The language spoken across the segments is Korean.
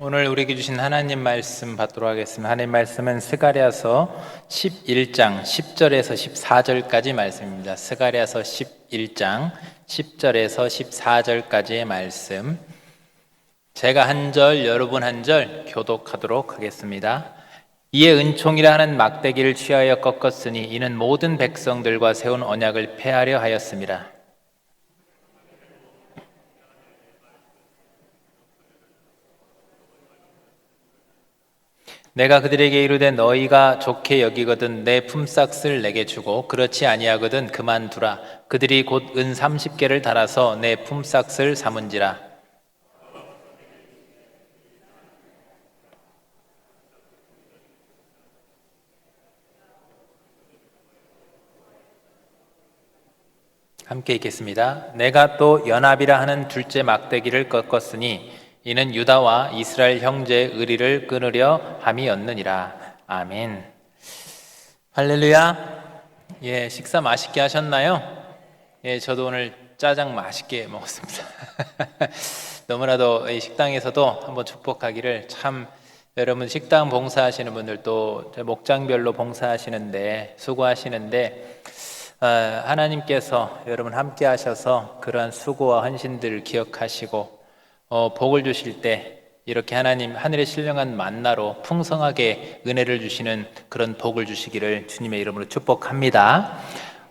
오늘 우리에게 주신 하나님 말씀 받도록 하겠습니다. 하나님 말씀은 스가랴서 11장 10절에서 14절까지 말씀입니다. 스가랴서 11장 10절에서 14절까지의 말씀, 제가 한 절, 여러분 한 절 교독하도록 하겠습니다. 이에 은총이라 하는 막대기를 취하여 꺾었으니 이는 모든 백성들과 세운 언약을 폐하려 하였습니다. 내가 그들에게 이르되 너희가 좋게 여기거든 내 품삯을 내게 주고 그렇지 아니하거든 그만두라. 그들이 곧 은 30개를 달아서 내 품삯을 삼은지라. 함께 읽겠습니다. 내가 또 연합이라 하는 둘째 막대기를 꺾었으니 이는 유다와 이스라엘 형제의 의리를 끊으려 함이었느니라. 아멘. 할렐루야. 식사 맛있게 하셨나요? 저도 오늘 짜장 맛있게 먹었습니다. 너무나도 이 식당에서도 한번 축복하기를, 참 여러분 식당 봉사하시는 분들도 목장별로 봉사하시는데 수고하시는데 하나님께서 여러분 함께 하셔서 그러한 수고와 헌신들을 기억하시고 복을 주실 때 이렇게 하나님 하늘의 신령한 만나로 풍성하게 은혜를 주시는 그런 복을 주시기를 주님의 이름으로 축복합니다.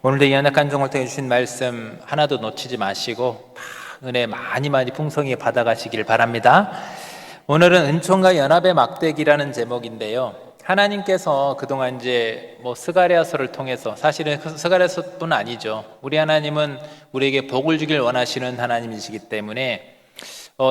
오늘도 이 연약한 종을 통해 주신 말씀 하나도 놓치지 마시고 은혜 많이 풍성히 받아가시길 바랍니다. 오늘은 은총과 연합의 막대기라는 제목인데요, 하나님께서 그동안 이제 스가랴서를 통해서, 사실은 스가랴서뿐 아니죠, 우리 하나님은 우리에게 복을 주길 원하시는 하나님이시기 때문에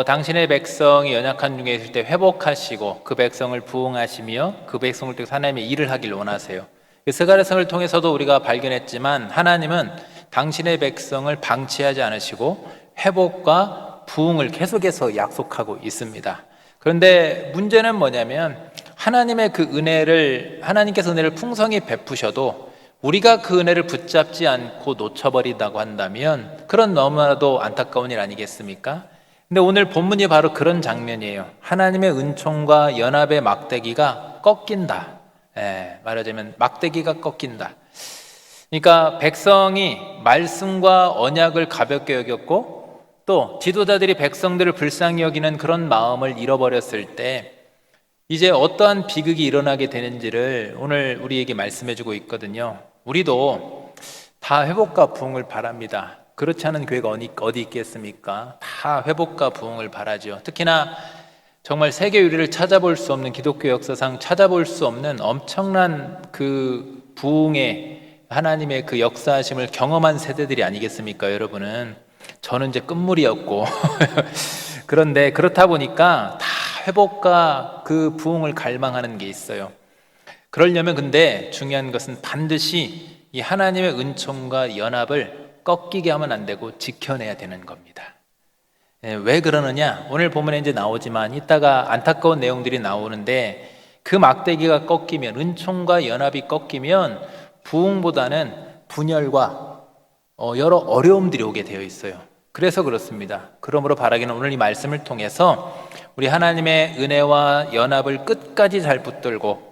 당신의 백성이 연약한 중에 있을 때 회복하시고 그 백성을 부흥하시며 그 백성을 통해서 하나님의 일을 하길 원하세요. 스가랴서를 통해서도 우리가 발견했지만 하나님은 당신의 백성을 방치하지 않으시고 회복과 부흥을 계속해서 약속하고 있습니다. 그런데 문제는 뭐냐면 하나님의 그 은혜를, 하나님께서 은혜를 풍성히 베푸셔도 우리가 그 은혜를 붙잡지 않고 놓쳐버린다고 한다면 그런 너무나도 안타까운 일 아니겠습니까? 근데 오늘 본문이 바로 그런 장면이에요. 하나님의 은총과 연합의 막대기가 꺾인다. 말하자면 막대기가 꺾인다. 그러니까 백성이 말씀과 언약을 가볍게 여겼고 또 지도자들이 백성들을 불쌍히 여기는 그런 마음을 잃어버렸을 때 이제 어떠한 비극이 일어나게 되는지를 오늘 우리에게 말씀해주고 있거든요. 우리도 다 회복과 부흥을 바랍니다. 그렇지 않은 교회가 어디 있겠습니까? 다 회복과 부흥을 바라죠. 특히나 정말 세계 유리를 찾아볼 수 없는, 기독교 역사상 찾아볼 수 없는 엄청난 그 부흥의 하나님의 그 역사하심을 경험한 세대들이 아니겠습니까? 여러분은. 저는 이제 끝물이었고 그런데 그렇다 보니까 다 회복과 그 부흥을 갈망하는 게 있어요. 그러려면 근데 중요한 것은 반드시 이 하나님의 은총과 연합을 꺾이게 하면 안 되고 지켜내야 되는 겁니다. 왜 그러느냐? 오늘 본문에 이제 나오지만 이따가 안타까운 내용들이 나오는데 그 막대기가 꺾이면, 은총과 연합이 꺾이면 부흥보다는 분열과 여러 어려움들이 오게 되어 있어요. 그래서 그렇습니다. 그러므로 바라기는 오늘 이 말씀을 통해서 우리 하나님의 은혜와 연합을 끝까지 잘 붙들고,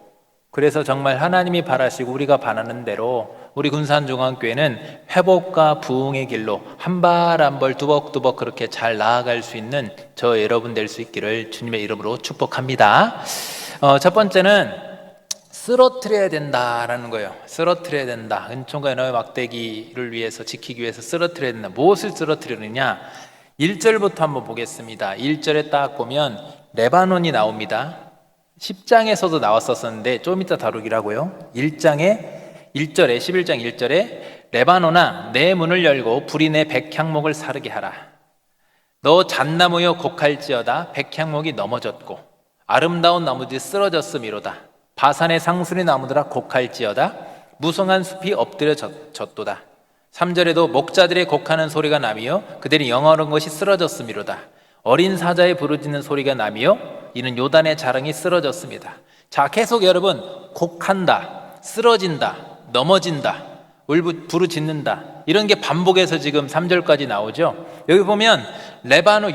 그래서 정말 하나님이 바라시고 우리가 바라는 대로 우리 군산중앙교회는 회복과 부흥의 길로 한 발 한 발 두벅두벅 그렇게 잘 나아갈 수 있는 저 여러분 될 수 있기를 주님의 이름으로 축복합니다. 첫 번째는 쓰러뜨려야 된다라는 거예요. 쓰러뜨려야 된다. 은총과 연합의 막대기를 위해서, 지키기 위해서 쓰러뜨려야 된다. 무엇을 쓰러뜨리느냐? 1절부터 한번 보겠습니다. 1절에 딱 보면 레바논이 나옵니다. 10장에서도 나왔었는데 좀 이따 다루기라고요. 11장 1절에 레바논아 내 문을 열고 불이 내 백향목을 사르게 하라. 너 잣나무여 곡할지어다. 백향목이 넘어졌고 아름다운 나무들이 쓰러졌음이로다. 바산의 상수리 나무들아 곡할지어다. 무성한 숲이 엎드려졌도다. 3절에도 목자들의 곡하는 소리가 나며 그들이 영어로운 것이 쓰러졌음이로다. 어린 사자의 부르짖는 소리가 나며 이는 요단의 자랑이 쓰러졌습니다. 자, 계속 여러분, 곡한다, 쓰러진다, 넘어진다, 부르짖는다, 이런 게 반복해서 지금 3절까지 나오죠. 여기 보면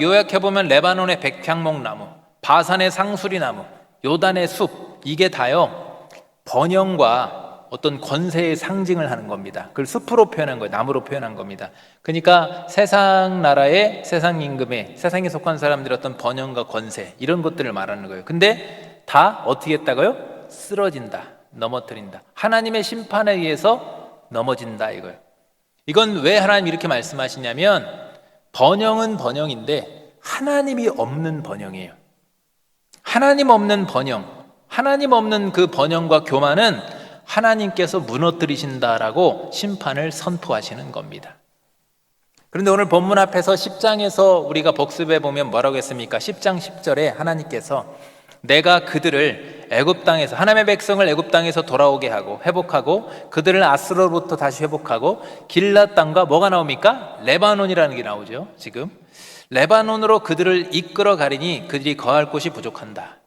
요약해 보면 레바논의 백향목 나무, 바산의 상수리나무, 요단의 숲, 이게 다요 번영과 어떤 권세의 상징을 하는 겁니다. 그걸 숲으로 표현한 거예요. 나무로 표현한 겁니다. 그러니까 세상 나라의, 세상 임금의, 세상에 속한 사람들의 어떤 번영과 권세, 이런 것들을 말하는 거예요. 근데 다 어떻게 했다고요? 쓰러진다, 넘어뜨린다. 하나님의 심판에 의해서 넘어진다, 이거예요. 이건 왜 하나님이 이렇게 말씀하시냐면, 번영은 번영인데 하나님이 없는 번영이에요. 하나님 없는 번영, 하나님 없는 그 번영과 교만은 하나님께서 무너뜨리신다라고 심판을 선포하시는 겁니다. 그런데 오늘 본문 앞에서 10장에서 우리가 복습해 보면 뭐라고 했습니까? 10장 10절에 하나님께서 내가 그들을 애굽 땅에서, 하나님의 백성을 애굽 땅에서 돌아오게 하고 회복하고 그들을 아스로로부터 다시 회복하고 길앗 땅과 뭐가 나옵니까? 레바논이라는 게 나오죠. 지금 레바논으로 그들을 이끌어 가리니 그들이 거할 곳이 부족한다.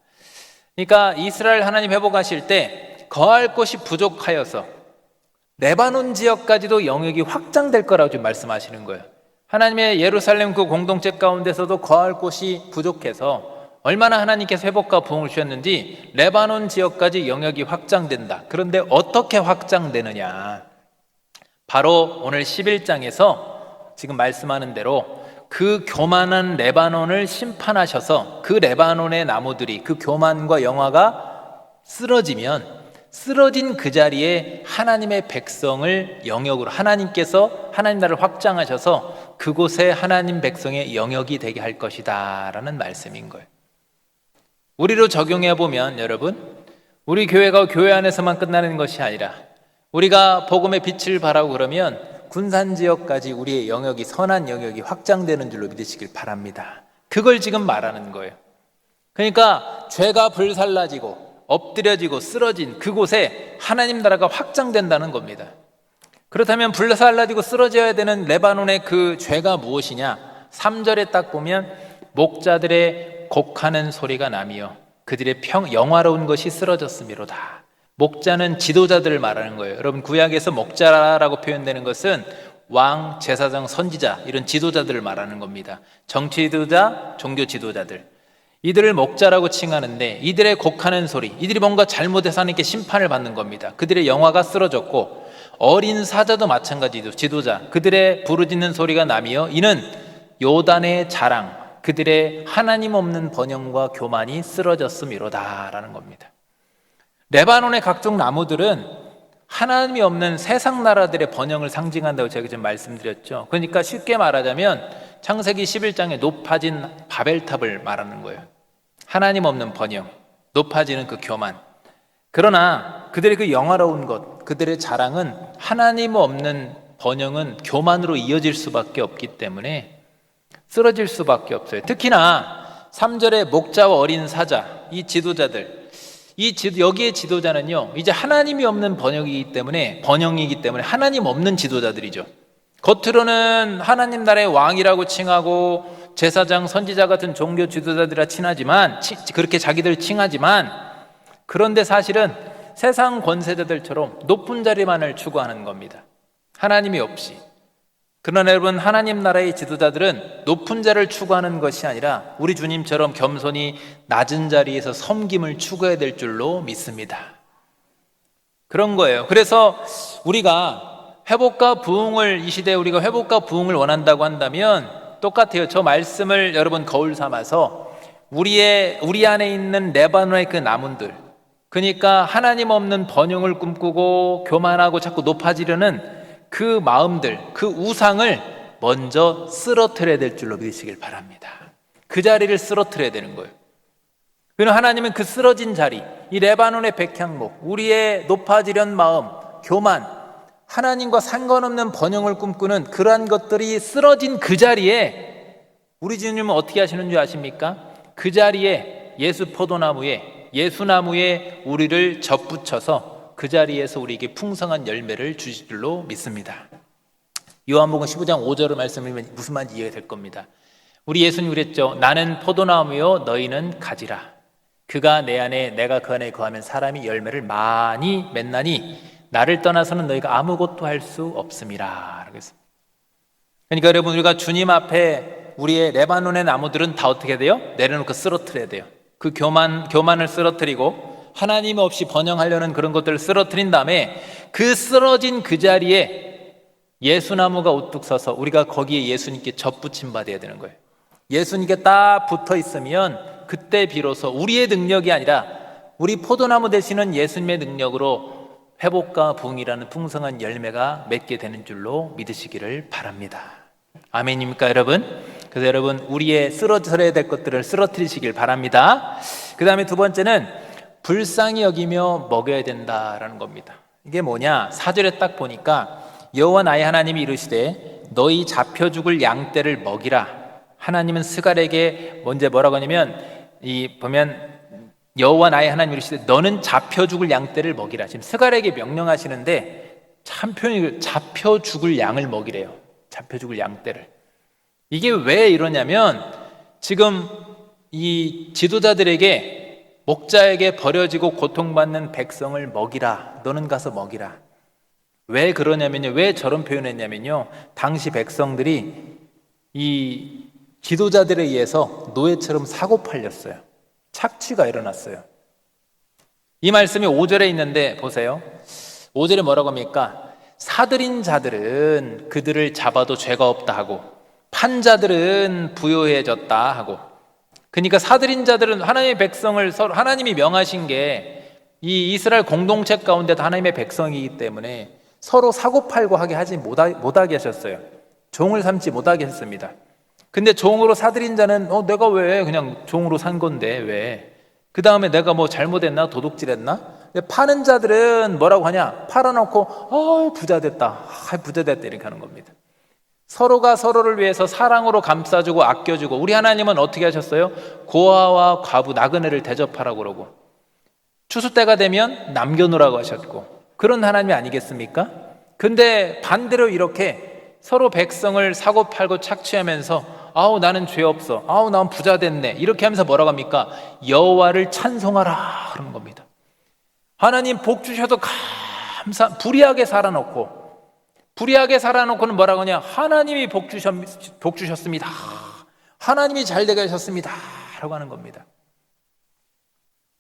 그러니까 이스라엘 하나님 회복하실 때 거할 곳이 부족하여서 레바논 지역까지도 영역이 확장될 거라고 지금 말씀하시는 거예요. 하나님의 예루살렘 그 공동체 가운데서도 거할 곳이 부족해서 얼마나 하나님께서 회복과 부흥을 주셨는지 레바논 지역까지 영역이 확장된다. 그런데 어떻게 확장되느냐? 바로 오늘 11장에서 지금 말씀하는 대로 그 교만한 레바논을 심판하셔서 그 레바논의 나무들이, 그 교만과 영화가 쓰러지면 쓰러진 그 자리에 하나님의 백성을 영역으로, 하나님께서 하나님 나라를 확장하셔서 그곳에 하나님 백성의 영역이 되게 할 것이다 라는 말씀인 거예요. 우리로 적용해 보면 여러분, 우리 교회가 교회 안에서만 끝나는 것이 아니라 우리가 복음의 빛을 발하고 그러면 군산지역까지 우리의 영역이, 선한 영역이 확장되는 줄로 믿으시길 바랍니다. 그걸 지금 말하는 거예요. 그러니까 죄가 불살라지고 엎드려지고 쓰러진 그곳에 하나님 나라가 확장된다는 겁니다. 그렇다면 불살라지고 쓰러져야 되는 레바논의 그 죄가 무엇이냐? 3절에 딱 보면 목자들의 곡하는 소리가 나며 그들의 영화로운 것이 쓰러졌음이로다. 목자는 지도자들을 말하는 거예요. 여러분, 구약에서 목자라고 표현되는 것은 왕, 제사장, 선지자, 이런 지도자들을 말하는 겁니다. 정치 지도자, 종교 지도자들, 이들을 목자라고 칭하는데 이들의 곡하는 소리, 이들이 뭔가 잘못해서 하나님께 심판을 받는 겁니다. 그들의 영화가 쓰러졌고 어린 사자도 마찬가지죠. 지도자, 그들의 부르짖는 소리가 나며 이는 요단의 자랑, 그들의 하나님 없는 번영과 교만이 쓰러졌음이로다 라는 겁니다. 레바논의 각종 나무들은 하나님이 없는 세상 나라들의 번영을 상징한다고 제가 지금 말씀드렸죠. 그러니까 쉽게 말하자면 창세기 11장에 높아진 바벨탑을 말하는 거예요. 하나님 없는 번영, 높아지는 그 교만. 그러나 그들의 그 영화로운 것, 그들의 자랑은 하나님 없는 번영은 교만으로 이어질 수밖에 없기 때문에 쓰러질 수밖에 없어요. 특히나 3절의 목자와 어린 사자, 이 지도자들, 여기에 지도자는요, 이제 하나님이 없는 번영이기 때문에 하나님 없는 지도자들이죠. 겉으로는 하나님 나라의 왕이라고 칭하고 제사장, 선지자 같은 종교 지도자들이라 칭하지만, 그렇게 자기들 칭하지만, 그런데 사실은 세상 권세자들처럼 높은 자리만을 추구하는 겁니다. 하나님이 없이. 그러나 여러분, 하나님 나라의 지도자들은 높은 자를 추구하는 것이 아니라 우리 주님처럼 겸손히 낮은 자리에서 섬김을 추구해야 될 줄로 믿습니다. 그런 거예요. 그래서 우리가 회복과 부흥을, 이 시대에 우리가 회복과 부흥을 원한다고 한다면 똑같아요. 저 말씀을 여러분 거울 삼아서 우리 안에 있는 레바논의 그 나무들, 그러니까 하나님 없는 번영을 꿈꾸고 교만하고 자꾸 높아지려는 그 마음들, 그 우상을 먼저 쓰러뜨려야 될 줄로 믿으시길 바랍니다. 그 자리를 쓰러뜨려야 되는 거예요. 그러나 하나님은 그 쓰러진 자리, 이 레바논의 백향목, 우리의 높아지려는 마음, 교만, 하나님과 상관없는 번영을 꿈꾸는 그러한 것들이 쓰러진 그 자리에 우리 주님은 어떻게 하시는 줄 아십니까? 그 자리에 예수 포도나무에, 예수나무에 우리를 접붙여서 그 자리에서 우리에게 풍성한 열매를 주실 줄로 믿습니다. 요한복음 15장 5절의 말씀이면 무슨 말인지 이해가 될 겁니다. 우리 예수님 그랬죠. 나는 포도나무요 너희는 가지라. 그가 내 안에 내가 그 안에 거하면 사람이 열매를 많이 맺나니 나를 떠나서는 너희가 아무것도 할 수 없음이라. 그러니까 여러분, 우리가 주님 앞에 우리의 레바논의 나무들은 다 어떻게 돼요? 내려놓고 쓰러뜨려야 돼요. 그 교만을 쓰러뜨리고 하나님 없이 번영하려는 그런 것들을 쓰러뜨린 다음에 그 쓰러진 그 자리에 예수나무가 우뚝 서서 우리가 거기에 예수님께 접붙임 받아야 되는 거예요. 예수님께 딱 붙어 있으면 그때 비로소 우리의 능력이 아니라 우리 포도나무 되시는 예수님의 능력으로 회복과 부흥이라는 풍성한 열매가 맺게 되는 줄로 믿으시기를 바랍니다. 아멘입니까 여러분? 그래서 여러분 우리의 쓰러져야 될 것들을 쓰러뜨리시길 바랍니다. 그 다음에 두 번째는 불쌍히 여기며 먹여야 된다라는 겁니다. 이게 뭐냐? 4절에 딱 보니까 여호와 나의 하나님이 이르시되 너희 잡혀 죽을 양떼를 먹이라. 하나님은 스갈에게 먼저 뭐라고 하냐면 보면 여호와 나의 하나님이 이르시되 너는 잡혀 죽을 양떼를 먹이라. 지금 스갈에게 명령하시는데 참 표현이 잡혀 죽을 양을 먹이래요. 잡혀 죽을 양떼를. 이게 왜 이러냐면 지금 이 지도자들에게 목자에게 버려지고 고통받는 백성을 먹이라. 너는 가서 먹이라. 왜 그러냐면요. 왜 저런 표현했냐면요. 당시 백성들이 이 지도자들에 의해서 노예처럼 사고 팔렸어요. 착취가 일어났어요. 이 말씀이 5절에 있는데 보세요. 5절에 뭐라고 합니까? 사들인 자들은 그들을 잡아도 죄가 없다 하고 판자들은 부요해졌다 하고. 그러니까 사들인 자들은 하나님의 백성을 서로 하나님이 명하신 게 이 이스라엘 공동체 가운데도 하나님의 백성이기 때문에 서로 사고팔고 하지 못하게 하셨어요. 종을 삼지 못하게 했습니다. 근데 종으로 사들인 자는 내가 왜 그냥 종으로 산 건데 왜? 그 다음에 내가 뭐 잘못했나? 도둑질했나? 근데 파는 자들은 뭐라고 하냐? 팔아놓고 부자 됐다. 부자 됐다 이렇게 하는 겁니다. 서로가 서로를 위해서 사랑으로 감싸주고 아껴주고. 우리 하나님은 어떻게 하셨어요? 고아와 과부 나그네를 대접하라고 그러고 추수 때가 되면 남겨놓으라고 하셨고 그런 하나님이 아니겠습니까? 근데 반대로 이렇게 서로 백성을 사고팔고 착취하면서 나는 죄 없어. 난 부자 됐네. 이렇게 하면서 뭐라고 합니까? 여호와를 찬송하라 그러는 겁니다. 하나님 복 주셔도 불의하게 살아놓고는 뭐라고 하냐? 하나님이 복 주셨습니다. 하나님이 잘되게 하셨습니다. 라고 하는 겁니다.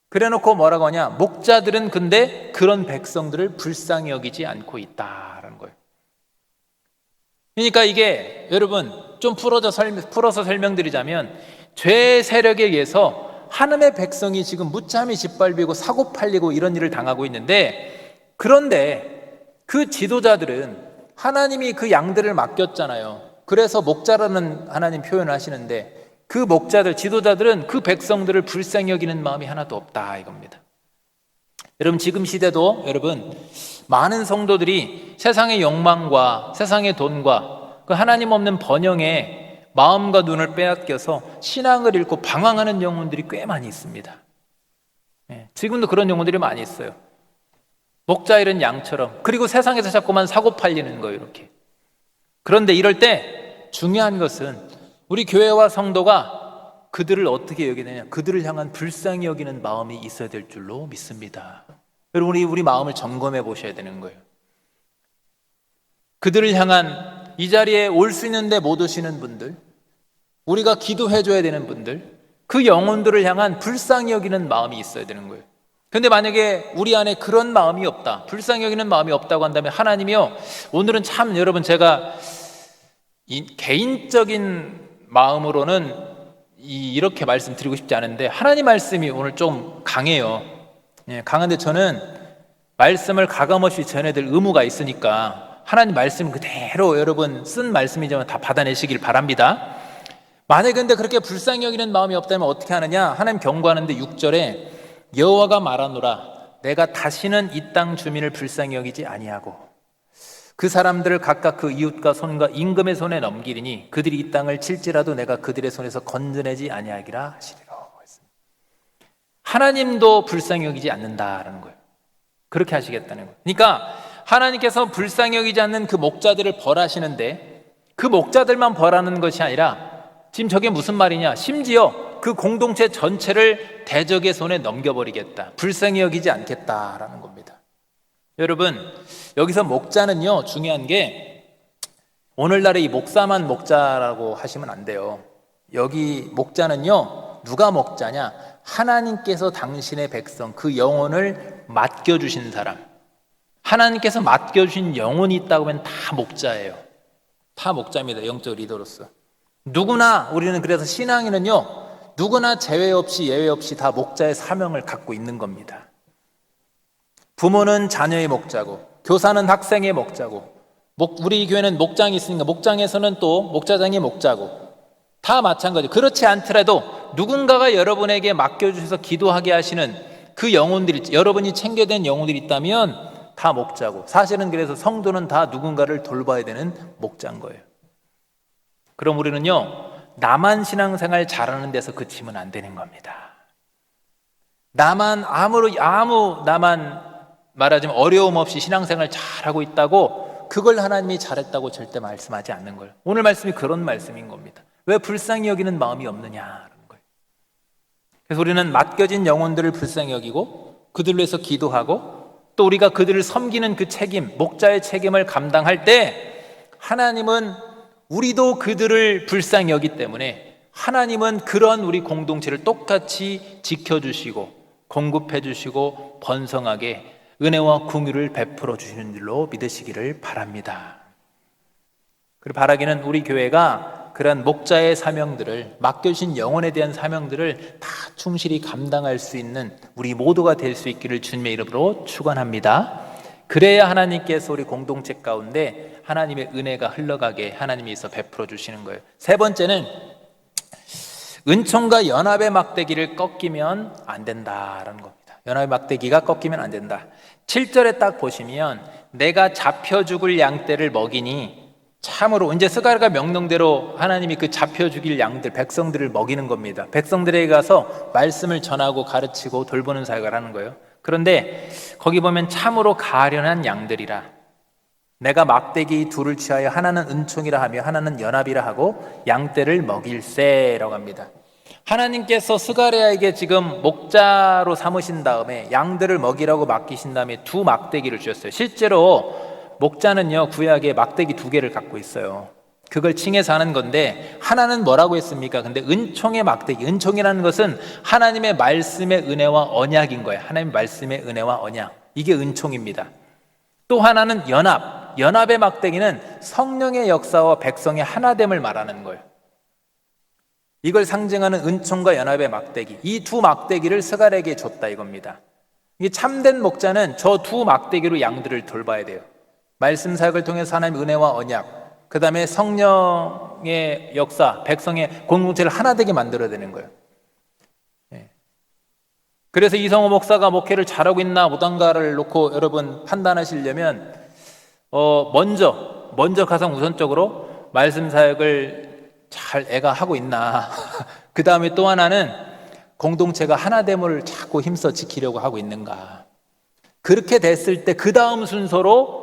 그래 놓고 뭐라고 하냐? 목자들은 근데 그런 백성들을 불쌍히 여기지 않고 있다라는 거예요. 그러니까 이게 여러분 좀 풀어서 설명드리자면 죄의 세력에 의해서 하나님의 백성이 지금 무참히 짓밟히고 사고팔리고 이런 일을 당하고 있는데, 그런데 그 지도자들은 하나님이 그 양들을 맡겼잖아요. 그래서 목자라는 하나님 표현을 하시는데 그 목자들, 지도자들은 그 백성들을 불쌍히 여기는 마음이 하나도 없다 이겁니다. 여러분 지금 시대도 여러분 많은 성도들이 세상의 욕망과 세상의 돈과 그 하나님 없는 번영에 마음과 눈을 빼앗겨서 신앙을 잃고 방황하는 영혼들이 꽤 많이 있습니다. 지금도 그런 영혼들이 많이 있어요. 목자 잃은 양처럼. 그리고 세상에서 자꾸만 사고 팔리는 거예요 이렇게. 그런데 이럴 때 중요한 것은 우리 교회와 성도가 그들을 어떻게 여기느냐, 그들을 향한 불쌍히 여기는 마음이 있어야 될 줄로 믿습니다. 여러분 우리 마음을 점검해 보셔야 되는 거예요. 그들을 향한 이 자리에 올 수 있는데 못 오시는 분들, 우리가 기도해 줘야 되는 분들, 그 영혼들을 향한 불쌍히 여기는 마음이 있어야 되는 거예요. 근데 만약에 우리 안에 그런 마음이 없다, 불쌍히 여기는 마음이 없다고 한다면 하나님이요, 오늘은 참 여러분 제가 개인적인 마음으로는 이렇게 말씀드리고 싶지 않은데 하나님 말씀이 오늘 좀 강해요. 강한데 저는 말씀을 가감없이 전해드릴 의무가 있으니까 하나님 말씀 그대로 여러분 쓴 말씀이지만 다 받아내시길 바랍니다. 만약에 근데 그렇게 불쌍히 여기는 마음이 없다면 어떻게 하느냐? 하나님 경고하는데 6절에 여호와가 말하노라 내가 다시는 이 땅 주민을 불쌍히 여기지 아니하고 그 사람들을 각각 그 이웃과 손과 임금의 손에 넘기리니 그들이 이 땅을 칠지라도 내가 그들의 손에서 건져내지 아니하기라 하시리라. 하나님도 불쌍히 여기지 않는다라는 거예요. 그렇게 하시겠다는 거예요. 그러니까 하나님께서 불쌍히 여기지 않는 그 목자들을 벌하시는데 그 목자들만 벌하는 것이 아니라 지금 저게 무슨 말이냐? 심지어 그 공동체 전체를 대적의 손에 넘겨버리겠다. 불쌍히 여기지 않겠다라는 겁니다. 여러분 여기서 목자는요 중요한 게 오늘날의 이 목사만 목자라고 하시면 안 돼요. 여기 목자는요 누가 목자냐? 하나님께서 당신의 백성, 그 영혼을 맡겨주신 사람. 하나님께서 맡겨주신 영혼이 있다고 하면 다 목자예요. 다 목자입니다. 영적 리더로서. 누구나, 우리는 그래서 신앙인은요, 누구나 제외 없이 예외 없이 다 목자의 사명을 갖고 있는 겁니다. 부모는 자녀의 목자고, 교사는 학생의 목자고, 우리 교회는 목장이 있으니까 목장에서는 또 목자장의 목자고, 다 마찬가지. 그렇지 않더라도 누군가가 여러분에게 맡겨주셔서 기도하게 하시는 그 영혼들이, 여러분이 챙겨야 되는 영혼들이 있다면 다 목자고, 사실은 그래서 성도는 다 누군가를 돌봐야 되는 목자인 거예요. 그럼 우리는요, 나만 신앙생활 잘하는 데서 그치면 안 되는 겁니다. 나만 나만 말하자면 어려움 없이 신앙생활 잘하고 있다고 그걸 하나님이 잘했다고 절대 말씀하지 않는 거예요. 오늘 말씀이 그런 말씀인 겁니다. 왜 불쌍히 여기는 마음이 없느냐는 거예요. 그래서 우리는 맡겨진 영혼들을 불쌍히 여기고 그들로 해서 기도하고, 또 우리가 그들을 섬기는 그 책임, 목자의 책임을 감당할 때 하나님은 우리도 그들을 불쌍히 여기기 때문에 하나님은 그런 우리 공동체를 똑같이 지켜주시고 공급해주시고 번성하게 은혜와 긍휼을 베풀어 주시는 줄로 믿으시기를 바랍니다. 그리고 바라기는 우리 교회가 그런 목자의 사명들을, 맡겨주신 영혼에 대한 사명들을 다 충실히 감당할 수 있는 우리 모두가 될 수 있기를 주님의 이름으로 축원합니다. 그래야 하나님께서 우리 공동체 가운데 하나님의 은혜가 흘러가게 하나님께서 베풀어 주시는 거예요. 세 번째는 은총과 연합의 막대기를 꺾이면 안 된다라는 겁니다. 연합의 막대기가 꺾이면 안 된다. 7절에 딱 보시면 내가 잡혀 죽을 양떼를 먹이니, 참으로 이제 스가랴가 명령대로 하나님이 그 잡혀 죽일 양들, 백성들을 먹이는 겁니다. 백성들에게 가서 말씀을 전하고 가르치고 돌보는 사역을 하는 거예요. 그런데 거기 보면 참으로 가련한 양들이라, 내가 막대기 둘을 취하여 하나는 은총이라 하며 하나는 연합이라 하고 양떼를 먹일세라고 합니다. 하나님께서 스가랴에게 지금 목자로 삼으신 다음에 양들을 먹이라고 맡기신 다음에 두 막대기를 주셨어요. 실제로 목자는요, 구약에 막대기 2개를 갖고 있어요. 그걸 칭해서 하는 건데, 하나는 뭐라고 했습니까? 근데 은총의 막대기, 은총이라는 것은 하나님의 말씀의 은혜와 언약인 거예요. 하나님의 말씀의 은혜와 언약, 이게 은총입니다. 또 하나는 연합의 막대기는 성령의 역사와 백성의 하나됨을 말하는 거예요. 이걸 상징하는 은총과 연합의 막대기, 이 두 막대기를 스가랴에게 줬다 이겁니다. 이 참된 목자는 저 두 막대기로 양들을 돌봐야 돼요. 말씀 사역을 통해서 하나님의 은혜와 언약, 그 다음에 성령의 역사, 백성의 공동체를 하나 되게 만들어야 되는 거예요. 그래서 이성호 목사가 목회를 잘하고 있나 못한가를 놓고 여러분 판단하시려면 먼저 가장 우선적으로 말씀 사역을 잘 애가 하고 있나 그 다음에 또 하나는 공동체가 하나됨을 자꾸 힘써 지키려고 하고 있는가. 그렇게 됐을 때 그 다음 순서로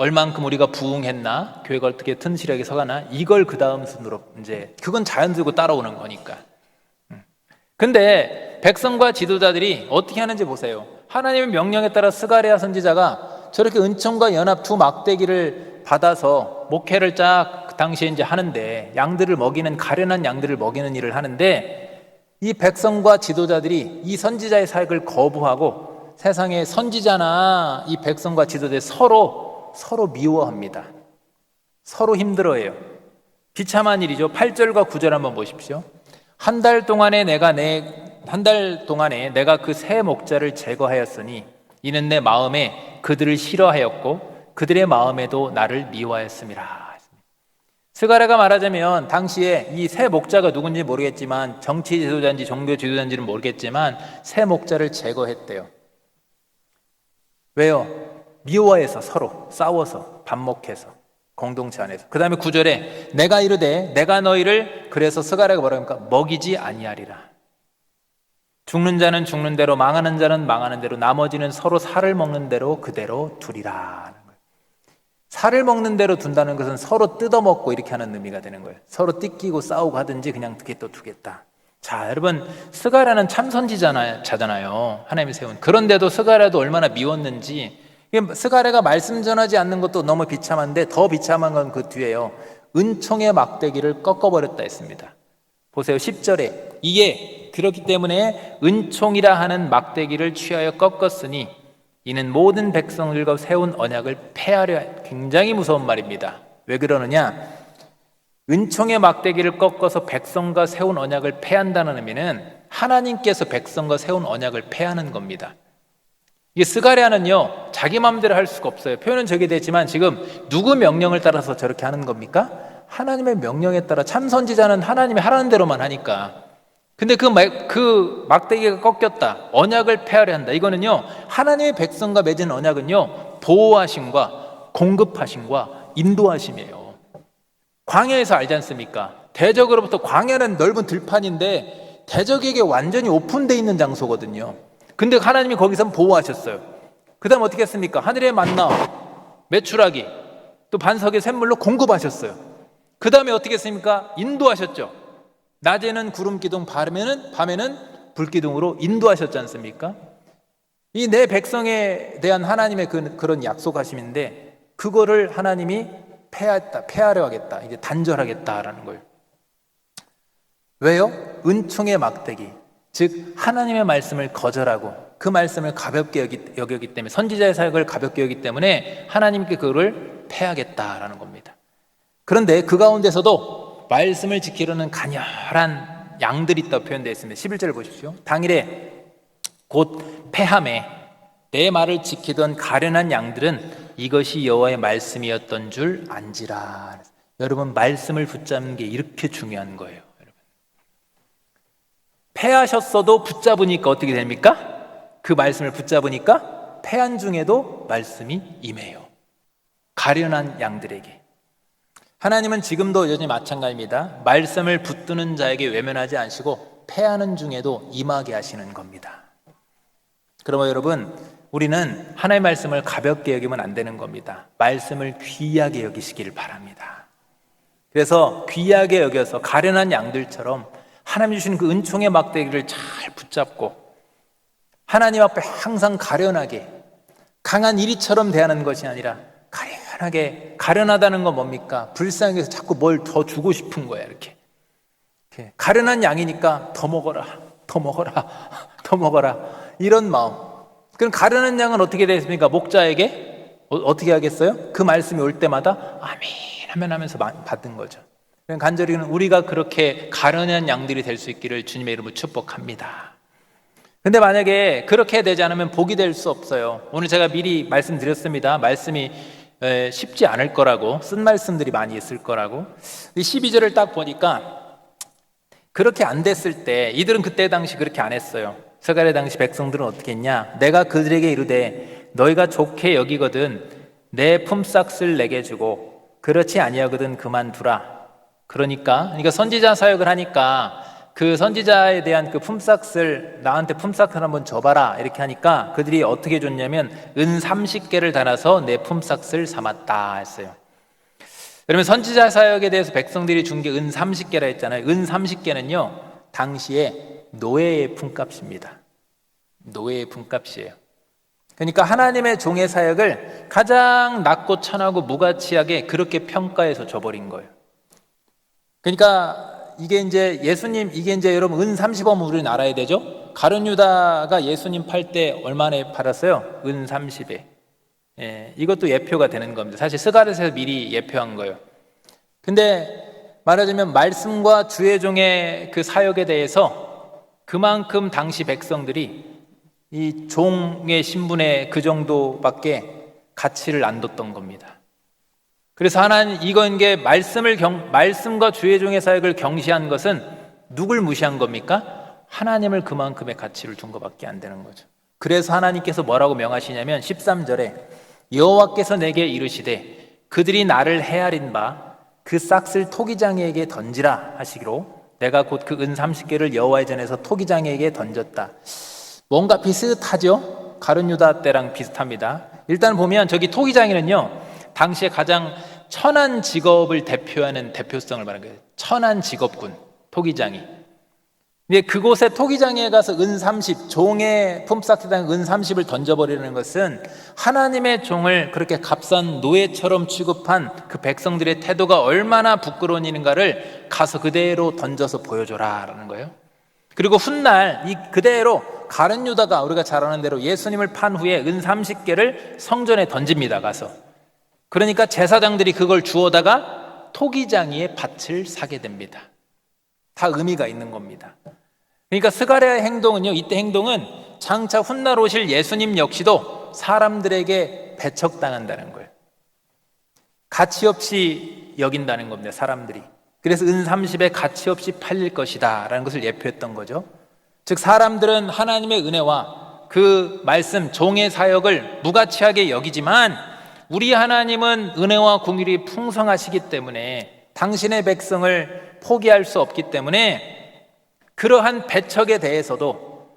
얼만큼 우리가 부응했나, 교회가 어떻게 튼실하게 서가나, 이걸 그 다음 순으로 이제 그건 자연스럽고 따라오는 거니까. 근데 백성과 지도자들이 어떻게 하는지 보세요. 하나님의 명령에 따라 스가랴 선지자가 저렇게 은총과 연합 두 막대기를 받아서 목회를 그 당시에 이제 하는데, 양들을 먹이는, 가련한 양들을 먹이는 일을 하는데, 이 백성과 지도자들이 이 선지자의 사역을 거부하고 세상의 선지자나 이 백성과 지도자들이 서로 미워합니다. 서로 힘들어해요. 비참한 일이죠. 8절과 9절 한번 보십시오. 한 달 동안에 내가 그 새 목자를 제거하였으니 이는 내 마음에 그들을 싫어하였고 그들의 마음에도 나를 미워하였음이라. 스가랴가 말하자면 당시에 이 새 목자가 누군지 모르겠지만, 정치 지도자인지 종교 지도자인지는 모르겠지만 새 목자를 제거했대요. 왜요? 미워해서, 서로 싸워서, 반목해서, 공동체 안에서. 그 다음에 9절에 내가 이르되 내가 너희를, 그래서 스가랴가 뭐라고 합니까? 먹이지 아니하리라. 죽는 자는 죽는 대로, 망하는 자는 망하는 대로, 나머지는 서로 살을 먹는 대로 그대로 두리라. 살을 먹는 대로 둔다는 것은 서로 뜯어먹고 이렇게 하는 의미가 되는 거예요. 서로 뜯기고 싸우고 하든지 그냥 또 두겠다. 자, 여러분, 스가랴는 참 선지자잖아요. 하나님이 세운. 그런데도 스가랴도 얼마나 미웠는지, 스가랴가 말씀 전하지 않는 것도 너무 비참한데 더 비참한 건 그 뒤에요. 은총의 막대기를 꺾어버렸다 했습니다. 보세요. 10절에 이에 그렇기 때문에 은총이라 하는 막대기를 취하여 꺾었으니 이는 모든 백성들과 세운 언약을 폐하려. 굉장히 무서운 말입니다. 왜 그러느냐? 은총의 막대기를 꺾어서 백성과 세운 언약을 폐한다는 의미는 하나님께서 백성과 세운 언약을 폐하는 겁니다. 이 스가랴는요, 자기 마음대로 할 수가 없어요. 표현은 저게 됐지만 지금 누구 명령을 따라서 저렇게 하는 겁니까? 하나님의 명령에 따라. 참 선지자는 하나님이 하라는 대로만 하니까. 근데 그 막대기가 꺾였다, 언약을 폐하려 한다. 이거는요, 하나님의 백성과 맺은 언약은요, 보호하심과 공급하심과 인도하심이에요. 광야에서 알지 않습니까? 대적으로부터. 광야는 넓은 들판인데 대적에게 완전히 오픈되어 있는 장소거든요. 근데 하나님이 거기서 보호하셨어요. 그 다음 어떻게 했습니까? 하늘의 만나, 메추라기, 또 반석의 샘물로 공급하셨어요. 그 다음에 어떻게 했습니까? 인도하셨죠. 낮에는 구름 기둥, 밤에는 불 기둥으로 인도하셨지 않습니까? 이 내 백성에 대한 하나님의 그런 약속하심인데, 그거를 하나님이 폐하려 하겠다, 이제 단절하겠다라는 거예요. 왜요? 은총의 막대기, 즉 하나님의 말씀을 거절하고 그 말씀을 가볍게 여기기 때문에, 선지자의 사역을 가볍게 여기기 때문에 하나님께 그거를 폐하겠다라는 겁니다. 그런데 그 가운데서도 말씀을 지키려는 가녀란 양들이 있다고 표현되어 있습니다. 11절 보십시오. 당일에 곧 폐함에 내 말을 지키던 가련한 양들은 이것이 여호와의 말씀이었던 줄 안지라. 여러분, 말씀을 붙잡는 게 이렇게 중요한 거예요. 여러분, 패하셨어도 붙잡으니까 어떻게 됩니까? 그 말씀을 붙잡으니까 패한 중에도 말씀이 임해요. 가련한 양들에게. 하나님은 지금도 여전히 마찬가지입니다. 말씀을 붙드는 자에게 외면하지 않으시고 패하는 중에도 임하게 하시는 겁니다. 그러면 여러분, 우리는 하나님의 말씀을 가볍게 여기면 안 되는 겁니다. 말씀을 귀하게 여기시기를 바랍니다. 그래서 귀하게 여겨서 가련한 양들처럼 하나님 주시는 그 은총의 막대기를 잘 붙잡고 하나님 앞에 항상 가련하게, 강한 이리처럼 대하는 것이 아니라 가련하게. 가련하다는 건 뭡니까? 불쌍히 해서 자꾸 뭘 더 주고 싶은 거야. 이렇게 가련한 양이니까 더 먹어라, 더 먹어라, 더 먹어라, 이런 마음. 그럼 가련한 양은 어떻게 되겠습니까? 목자에게 어떻게 하겠어요? 그 말씀이 올 때마다 아멘 하면 하면서 받은 거죠. 간절히는 우리가 그렇게 가련한 양들이 될 수 있기를 주님의 이름으로 축복합니다. 근데 만약에 그렇게 되지 않으면 복이 될 수 없어요. 오늘 제가 미리 말씀드렸습니다. 말씀이 쉽지 않을 거라고, 쓴 말씀들이 많이 있을 거라고. 12절을 딱 보니까 그렇게 안 됐을 때, 이들은 그때 당시 그렇게 안 했어요. 스가랴 당시 백성들은 어떻게 했냐? 내가 그들에게 이르되 너희가 좋게 여기거든 내 품삯을 내게 주고 그렇지 아니하거든 그만두라. 그러니까 선지자 사역을 하니까 그 선지자에 대한 그 품삯을, 나한테 품삯을 한번 줘봐라, 이렇게 하니까 그들이 어떻게 줬냐면 은 30개를 달아서 내 품삯을 삼았다 했어요. 그러면 선지자 사역에 대해서 백성들이 준 게 은 30개라 했잖아요. 은 30개는요 당시에 노예의 품값입니다. 노예의 품값이에요. 그러니까 하나님의 종의 사역을 가장 낮고 천하고 무가치하게 그렇게 평가해서 줘버린 거예요. 그러니까 이게 이제 여러분 은 30원 우리는 알아야 되죠. 가룟 유다가 예수님 팔 때 얼마나 팔았어요? 은 30에. 이것도 예표가 되는 겁니다. 사실 스가랴에서 미리 예표한 거예요. 근데 말하자면 말씀과 주의 종의 그 사역에 대해서 그만큼 당시 백성들이 이 종의 신분에 그 정도밖에 가치를 안 뒀던 겁니다. 그래서 하나님, 이게 말씀과 주의 종의 사역을 경시한 것은 누굴 무시한 겁니까? 하나님을 그만큼의 가치를 둔 것밖에 안 되는 거죠. 그래서 하나님께서 뭐라고 명하시냐면 13절에 여호와께서 내게 이르시되 그들이 나를 헤아린 바 그 싹을 토기장이에게 던지라 하시기로 내가 곧 그 은 30개를 여호와의 전에서 토기장이에게 던졌다. 뭔가 비슷하죠? 가룟 유다 때랑 비슷합니다. 일단 보면 저기 토기장이는요 당시에 가장 천한 직업을 대표하는 대표성을 말하는 거예요. 천한 직업군, 토기장이. 근데 그곳에 토기장에 가서 은 30, 종의 품삯에다가 은 30을 던져버리는 것은 하나님의 종을 그렇게 값싼 노예처럼 취급한 그 백성들의 태도가 얼마나 부끄러운 일인가를 가서 그대로 던져서 보여줘라 라는 거예요. 그리고 훗날 이 그대로 가룟 유다가 우리가 잘 아는 대로 예수님을 판 후에 은 30개를 성전에 던집니다. 가서. 그러니까 제사장들이 그걸 주워다가 토기장이의 밭을 사게 됩니다. 다 의미가 있는 겁니다. 그러니까 스가랴의 행동은요, 이때 행동은 장차 훗날 오실 예수님 역시도 사람들에게 배척당한다는 거예요. 가치 없이 여긴다는 겁니다, 사람들이. 그래서 은 30에 가치 없이 팔릴 것이다 라는 것을 예표했던 거죠. 즉 사람들은 하나님의 은혜와 그 말씀, 종의 사역을 무가치하게 여기지만 우리 하나님은 은혜와 공율이 풍성하시기 때문에 당신의 백성을 포기할 수 없기 때문에 그러한 배척에 대해서도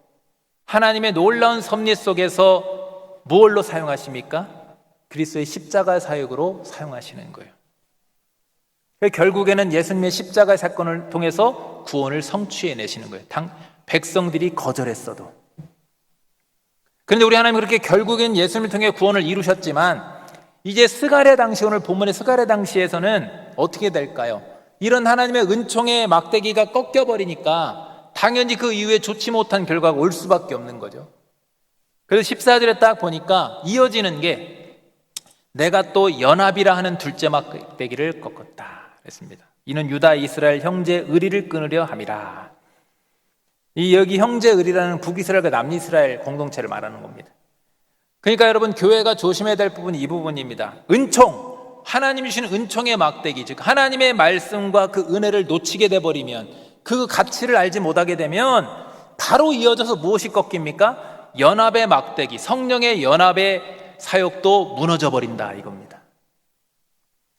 하나님의 놀라운 섭리 속에서 무엇로 사용하십니까? 그리스도의 십자가 사역으로 사용하시는 거예요. 결국에는 예수님의 십자가 사건을 통해서 구원을 성취해내시는 거예요. 백성들이 거절했어도. 그런데 우리 하나님은 그렇게 결국엔 예수님을 통해 구원을 이루셨지만 이제 스가랴 당시, 오늘 본문의 스가랴 당시에서는 어떻게 될까요? 이런 하나님의 은총의 막대기가 꺾여버리니까 당연히 그 이후에 좋지 못한 결과가 올 수밖에 없는 거죠. 그래서 14절에 딱 보니까 이어지는 게 내가 또 연합이라 하는 둘째 막대기를 꺾었다 했습니다. 이는 유다 이스라엘 형제 의리를 끊으려 함이라. 이 여기 형제 의리라는 북이스라엘과 남이스라엘 공동체를 말하는 겁니다. 그러니까 여러분 교회가 조심해야 될 부분이 이 부분입니다. 은총, 하나님이 주시는 은총의 막대기, 즉 하나님의 말씀과 그 은혜를 놓치게 돼버리면 그 가치를 알지 못하게 되면 바로 이어져서 무엇이 꺾입니까? 연합의 막대기, 성령의 연합의 사역도 무너져 버린다 이겁니다.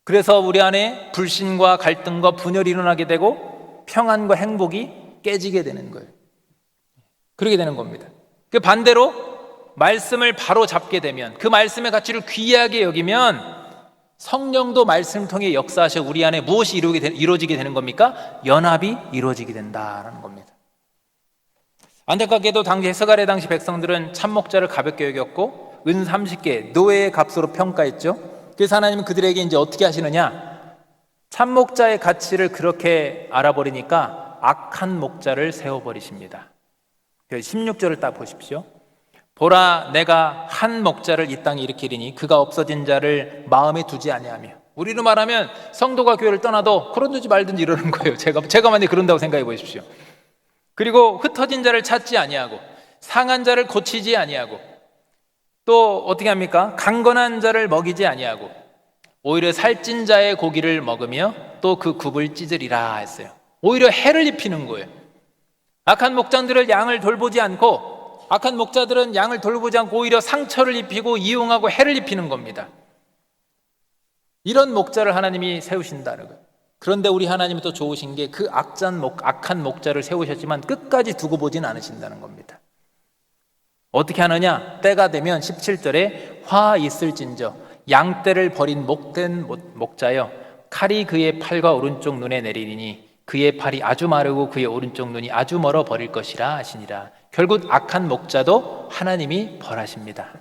그래서 우리 안에 불신과 갈등과 분열이 일어나게 되고 평안과 행복이 깨지게 되는 거예요. 그렇게 되는 겁니다. 그 반대로 말씀을 바로 잡게 되면, 그 말씀의 가치를 귀하게 여기면 성령도 말씀을 통해 역사하셔 우리 안에 무엇이 이루어지게 되는 겁니까? 연합이 이루어지게 된다는 겁니다. 안타깝게도 당시 스가랴 당시 백성들은 참목자를 가볍게 여겼고 은 30개 노예의 값으로 평가했죠. 그래서 하나님은 그들에게 이제 어떻게 하시느냐? 참목자의 가치를 그렇게 알아버리니까 악한 목자를 세워버리십니다. 16절을 딱 보십시오. 보라, 내가 한 목자를 이 땅에 일으키리니 그가 없어진 자를 마음에 두지 아니하며. 우리로 말하면 성도가 교회를 떠나도 그러든지 말든지 이러는 거예요. 제가 만약에 그런다고 생각해 보십시오. 그리고 흩어진 자를 찾지 아니하고 상한 자를 고치지 아니하고 또 어떻게 합니까? 강건한 자를 먹이지 아니하고 오히려 살찐 자의 고기를 먹으며 또 그 굽을 찢으리라 했어요. 오히려 해를 입히는 거예요. 악한 목장들을 양을 돌보지 않고, 악한 목자들은 양을 돌보지 않고 오히려 상처를 입히고 이용하고 해를 입히는 겁니다. 이런 목자를 하나님이 세우신다는 거예요. 그런데 우리 하나님이 또 좋으신 게 그 악한 목자를 세우셨지만 끝까지 두고 보진 않으신다는 겁니다. 어떻게 하느냐? 때가 되면 17절에 화 있을진저 양떼를 버린 목된 목자여 칼이 그의 팔과 오른쪽 눈에 내리리니 그의 팔이 아주 마르고 그의 오른쪽 눈이 아주 멀어 버릴 것이라 하시니라. 결국 악한 목자도 하나님이 벌하십니다.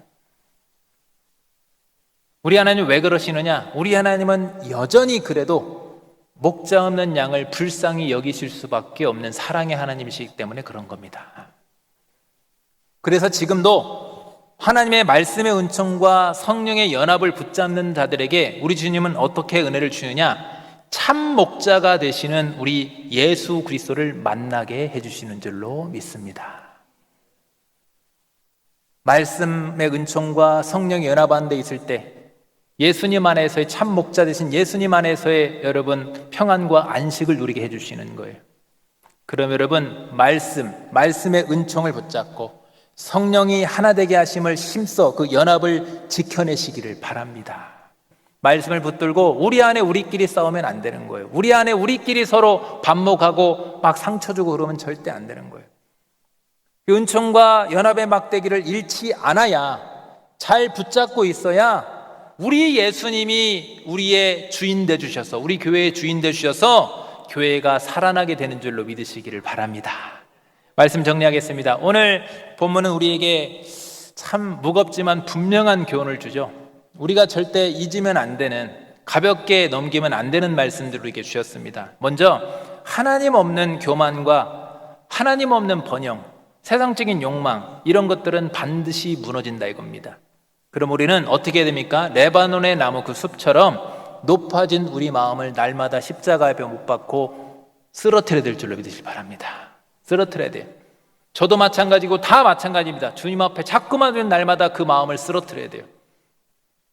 우리 하나님 왜 그러시느냐? 우리 하나님은 여전히 그래도 목자 없는 양을 불쌍히 여기실 수밖에 없는 사랑의 하나님이시기 때문에 그런 겁니다. 그래서 지금도 하나님의 말씀의 은총과 성령의 연합을 붙잡는 자들에게 우리 주님은 어떻게 은혜를 주느냐? 참 목자가 되시는 우리 예수 그리스도를 만나게 해주시는 줄로 믿습니다. 말씀의 은총과 성령의 연합한 데 있을 때 예수님 안에서의 참 목자 되신 예수님 안에서의 여러분 평안과 안식을 누리게 해주시는 거예요. 그럼 여러분 말씀의 은총을 붙잡고 성령이 하나 되게 하심을 힘써 그 연합을 지켜내시기를 바랍니다. 말씀을 붙들고 우리 안에 우리끼리 싸우면 안 되는 거예요. 우리 안에 우리끼리 서로 반목하고 막 상처 주고 그러면 절대 안 되는 거예요. 그 은총과 연합의 막대기를 잃지 않아야, 잘 붙잡고 있어야 우리 예수님이 우리의 주인 되주셔서, 우리 교회의 주인 되주셔서 교회가 살아나게 되는 줄로 믿으시기를 바랍니다. 말씀 정리하겠습니다. 오늘 본문은 우리에게 참 무겁지만 분명한 교훈을 주죠. 우리가 절대 잊으면 안 되는, 가볍게 넘기면 안 되는 말씀들을 우리에게 주셨습니다. 먼저 하나님 없는 교만과 하나님 없는 번영, 세상적인 욕망, 이런 것들은 반드시 무너진다 이겁니다. 그럼 우리는 어떻게 해야 됩니까? 레바논의 나무 그 숲처럼 높아진 우리 마음을 날마다 십자가에 못 박고 쓰러뜨려야 될 줄로 믿으시기 바랍니다. 쓰러뜨려야 돼요. 저도 마찬가지고 다 마찬가지입니다. 주님 앞에 자꾸만 날마다 그 마음을 쓰러뜨려야 돼요.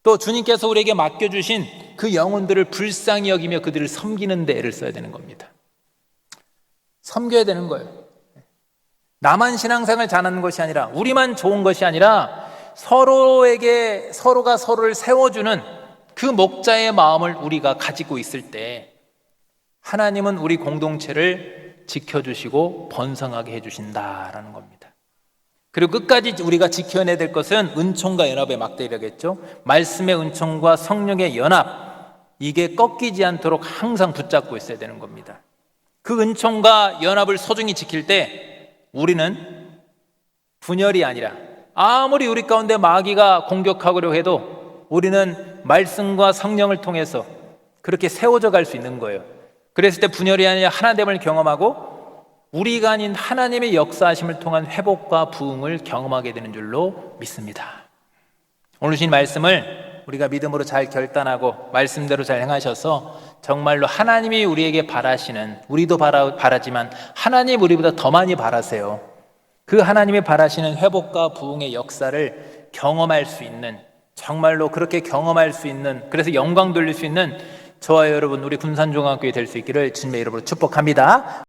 또 주님께서 우리에게 맡겨주신 그 영혼들을 불쌍히 여기며 그들을 섬기는 데 애를 써야 되는 겁니다. 섬겨야 되는 거예요. 나만 신앙생활 잘하는 것이 아니라, 우리만 좋은 것이 아니라 서로가 서로를 세워주는 그 목자의 마음을 우리가 가지고 있을 때 하나님은 우리 공동체를 지켜주시고 번성하게 해주신다라는 겁니다. 그리고 끝까지 우리가 지켜내야 될 것은 은총과 연합의 막대기라겠죠. 말씀의 은총과 성령의 연합, 이게 꺾이지 않도록 항상 붙잡고 있어야 되는 겁니다. 그 은총과 연합을 소중히 지킬 때 우리는 분열이 아니라, 아무리 우리 가운데 마귀가 공격하려고 해도 우리는 말씀과 성령을 통해서 그렇게 세워져 갈 수 있는 거예요. 그랬을 때 분열이 아니라 하나됨을 경험하고 우리가 아닌 하나님의 역사하심을 통한 회복과 부흥을 경험하게 되는 줄로 믿습니다. 오늘 주신 말씀을 우리가 믿음으로 잘 결단하고 말씀대로 잘 행하셔서 정말로 하나님이 우리에게 바라시는, 우리도 바라지만 하나님 우리보다 더 많이 바라세요. 그 하나님이 바라시는 회복과 부흥의 역사를 경험할 수 있는, 정말로 그렇게 경험할 수 있는, 그래서 영광 돌릴 수 있는 저와 여러분 우리 군산중학교에 될 수 있기를 주님의 이름으로 축복합니다.